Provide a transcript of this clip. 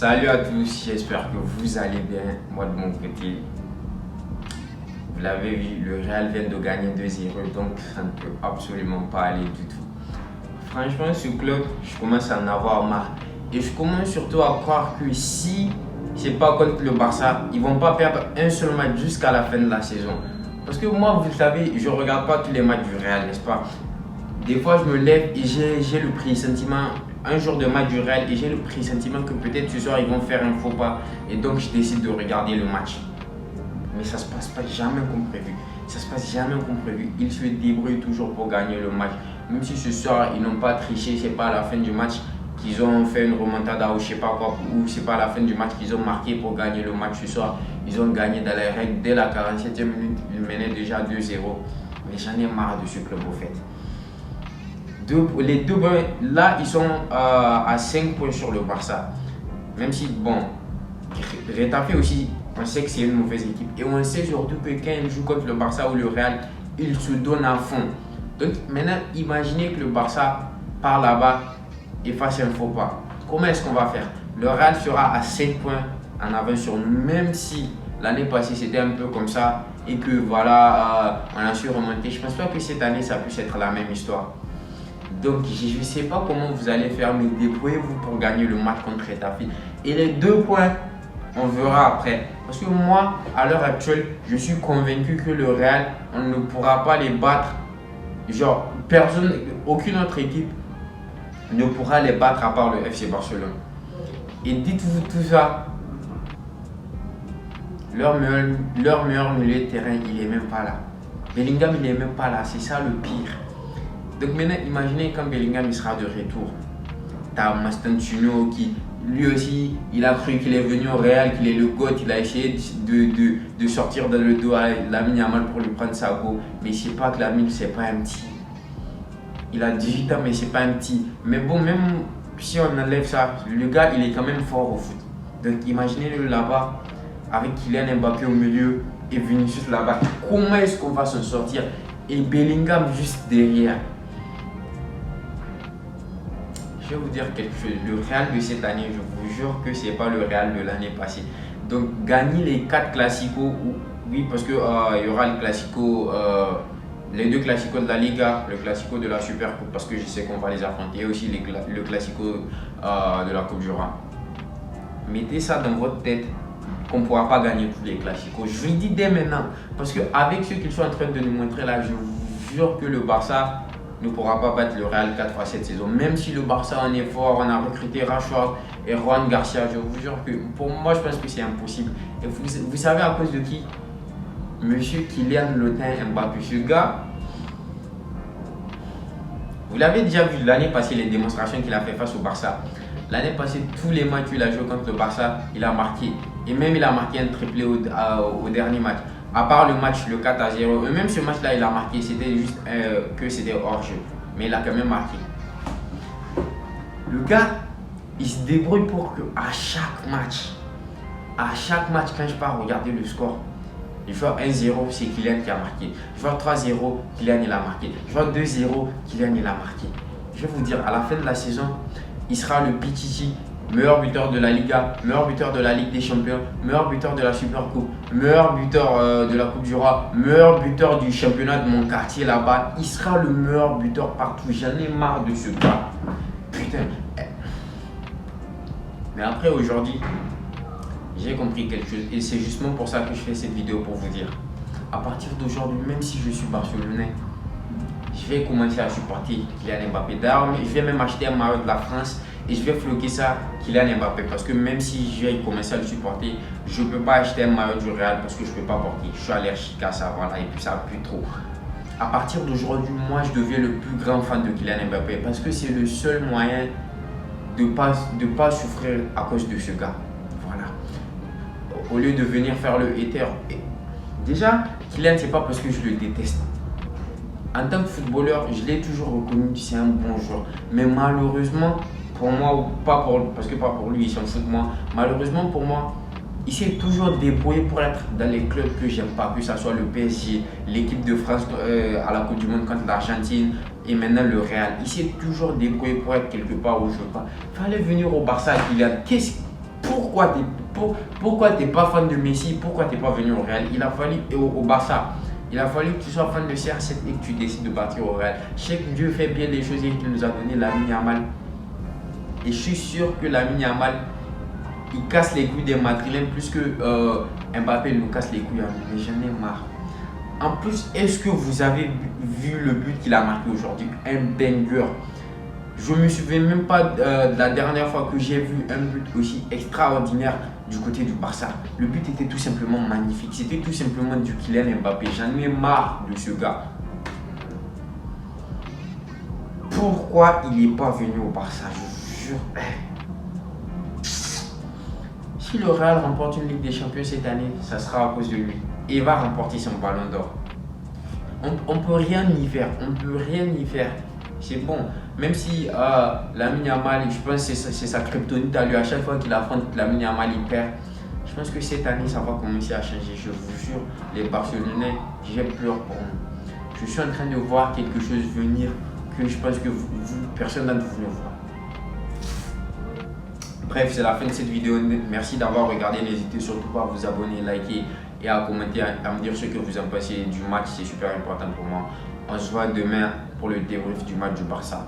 Salut à tous, j'espère que vous allez bien. Moi de mon côté, vous l'avez vu, le Real vient de gagner 2-0, donc ça ne peut absolument pas aller du tout. Franchement, ce club, je commence à en avoir marre. Et je commence surtout à croire que si c'est pas contre le Barça, ils vont pas perdre un seul match jusqu'à la fin de la saison. Parce que moi, vous le savez, je regarde pas tous les matchs du Real, n'est-ce pas? Des fois, je me lève et j'ai le pressentiment, un jour de match du Real, et j'ai le pressentiment que peut-être ce soir ils vont faire un faux pas. Et donc, je décide de regarder le match. Mais ça se passe pas jamais comme prévu. Ça se passe jamais comme prévu. Ils se débrouillent toujours pour gagner le match. Même si ce soir ils n'ont pas triché, c'est pas à la fin du match qu'ils ont fait une remontada ou je sais pas quoi, ou c'est pas à la fin du match qu'ils ont marqué pour gagner le match ce soir. Ils ont gagné dans les règles dès la 47e minute. Ils menaient déjà 2-0. Mais j'en ai marre de ce club au fait. Les deux points, là, ils sont à 5 points sur le Barça. Même si, bon, Retafe aussi, on sait que c'est une mauvaise équipe. Et on sait surtout que quand ils jouent contre le Barça ou le Real, ils se donnent à fond. Donc maintenant, imaginez que le Barça part là-bas et fasse un faux pas. Comment est-ce qu'on va faire? Le Real sera à 5 points en avance sur nous, même si l'année passée c'était un peu comme ça et que voilà, on a su remonter. Je ne pense pas que cette année ça puisse être la même histoire. Donc je ne sais pas comment vous allez faire, mais débrouillez-vous pour gagner le match contre Retafe. Et les 2 points, on verra après. Parce que moi, à l'heure actuelle, je suis convaincu que le Real, on ne pourra pas les battre. Genre, personne, aucune autre équipe ne pourra les battre à part le FC Barcelone. Et dites-vous tout ça, leur meilleur milieu de terrain, il n'est même pas là. Bellingham, il n'est même pas là, c'est ça le pire. Donc maintenant, imaginez quand Bellingham il sera de retour. T'as Mastantuono qui, lui aussi, il a cru qu'il est venu au Real, qu'il est le GOAT. Il a essayé de sortir dans le dos à Lamine Yamal pour lui prendre sa go. Mais c'est pas que Lamine, c'est pas un petit. Il a 18 ans, mais c'est pas un petit. Mais bon, même si on enlève ça, le gars, il est quand même fort au foot. Donc imaginez-le là-bas, avec Kylian Mbappé au milieu et Vinicius là-bas. Comment est-ce qu'on va s'en sortir? Et Bellingham juste derrière. Je vais vous dire quelque chose, le Real de cette année, je vous jure que ce n'est pas le Real de l'année passée. Donc gagner les 4 classicos, oui parce qu'il y aura le classico, les 2 classicos de la Liga, le classico de la Super Coupe parce que je sais qu'on va les affronter et aussi le classico de la Coupe du Roi. Mettez ça dans votre tête qu'on ne pourra pas gagner tous les classicos. Je vous le dis dès maintenant parce qu'avec ce qu'ils sont en train de nous montrer là, je vous jure que le Barça ne pourra pas battre le Real 4 fois cette saison. Même si le Barça en est fort, on a recruté Rashford et Juan Garcia, je vous jure que pour moi, je pense que c'est impossible. Et vous savez à cause de qui? Monsieur Kylian Mbappé. Ce gars, vous l'avez déjà vu l'année passée, les démonstrations qu'il a fait face au Barça. L'année passée, tous les matchs qu'il a joué contre le Barça, il a marqué. Et même il a marqué un triplé au dernier match. À part le match, le 4-0, même ce match-là, il a marqué. C'était juste que c'était hors-jeu. Mais il a quand même marqué. Le gars, il se débrouille pour que à chaque match, quand je pars regarder le score, je vois 1-0, c'est Kylian qui a marqué. Je vois 3-0, Kylian il a marqué. Je vois 2-0, Kylian il a marqué. Je vais vous dire, à la fin de la saison, il sera le Pichichi, meilleur buteur de la Liga, meilleur buteur de la Ligue des Champions, meilleur buteur de la Super Coupe, meilleur buteur de la Coupe du Roi, meilleur buteur du championnat de mon quartier là-bas. Il sera le meilleur buteur partout. J'en ai marre de ce gars. Putain. Mais après, aujourd'hui, j'ai compris quelque chose. Et c'est justement pour ça que je fais cette vidéo pour vous dire. À partir d'aujourd'hui, même si je suis barcelonais, je vais commencer à supporter Kylian Mbappé. D'ailleurs, je vais même acheter un maillot de la France et je vais floquer ça Kylian Mbappé parce que même si je vais commencer à le supporter, je ne peux pas acheter un maillot du Real parce que je ne peux pas porter. Je suis allergique à ça, voilà, et puis ça pue trop. À partir d'aujourd'hui, moi je deviens le plus grand fan de Kylian Mbappé parce que c'est le seul moyen de pas souffrir à cause de ce gars. Voilà. Au lieu de venir faire le hater. Déjà, Kylian, c'est pas parce que je le déteste. En tant que footballeur, je l'ai toujours reconnu, c'est un bon joueur. Mais malheureusement, pour moi, parce que pas pour lui, il s'en fout de moi. Malheureusement pour moi, il s'est toujours débrouillé pour être dans les clubs que j'aime pas, que ce soit le PSG, l'équipe de France à la Coupe du Monde contre l'Argentine et maintenant le Real. Il s'est toujours débrouillé pour être quelque part où je veux pas. Il fallait venir au Barça, Kylian. pourquoi t'es pas fan de Messi? Pourquoi t'es pas venu au Real? Il a fallu au Barça. Il a fallu que tu sois fan de CR7 et que tu décides de partir au Real. Je sais que Dieu fait bien les choses et qu'il nous a donné Lamine Yamal. Et je suis sûr que Lamine Yamal, il casse les couilles des Madrilènes plus que Mbappé nous casse les couilles. Mais j'en ai marre. En plus, est-ce que vous avez vu le but qu'il a marqué aujourd'hui? Un banger. Je ne me souviens même pas de la dernière fois que j'ai vu un but aussi extraordinaire du côté du Barça. Le but était tout simplement magnifique. C'était tout simplement du Kylian Mbappé. J'en ai marre de ce gars. Pourquoi il n'est pas venu au Barça? Je vous jure. Si le Real remporte une Ligue des Champions cette année, ça sera à cause de lui. Et il va remporter son ballon d'or. On ne peut rien y faire. On ne peut rien y faire. C'est bon. Même si Lamine Yamal, je pense que c'est sa kryptonite à lui. À chaque fois qu'il affronte Lamine Yamal, il perd. Je pense que cette année, ça va commencer à changer. Je vous jure, les Barcelonais, j'ai peur pour nous. Je suis en train de voir quelque chose venir que je pense que personne d'entre vous ne voit. Bref, c'est la fin de cette vidéo. Merci d'avoir regardé. N'hésitez surtout pas à vous abonner, liker et à commenter, à me dire ce que vous en pensez du match. C'est super important pour moi. On se voit demain pour le débrief du match du Barça.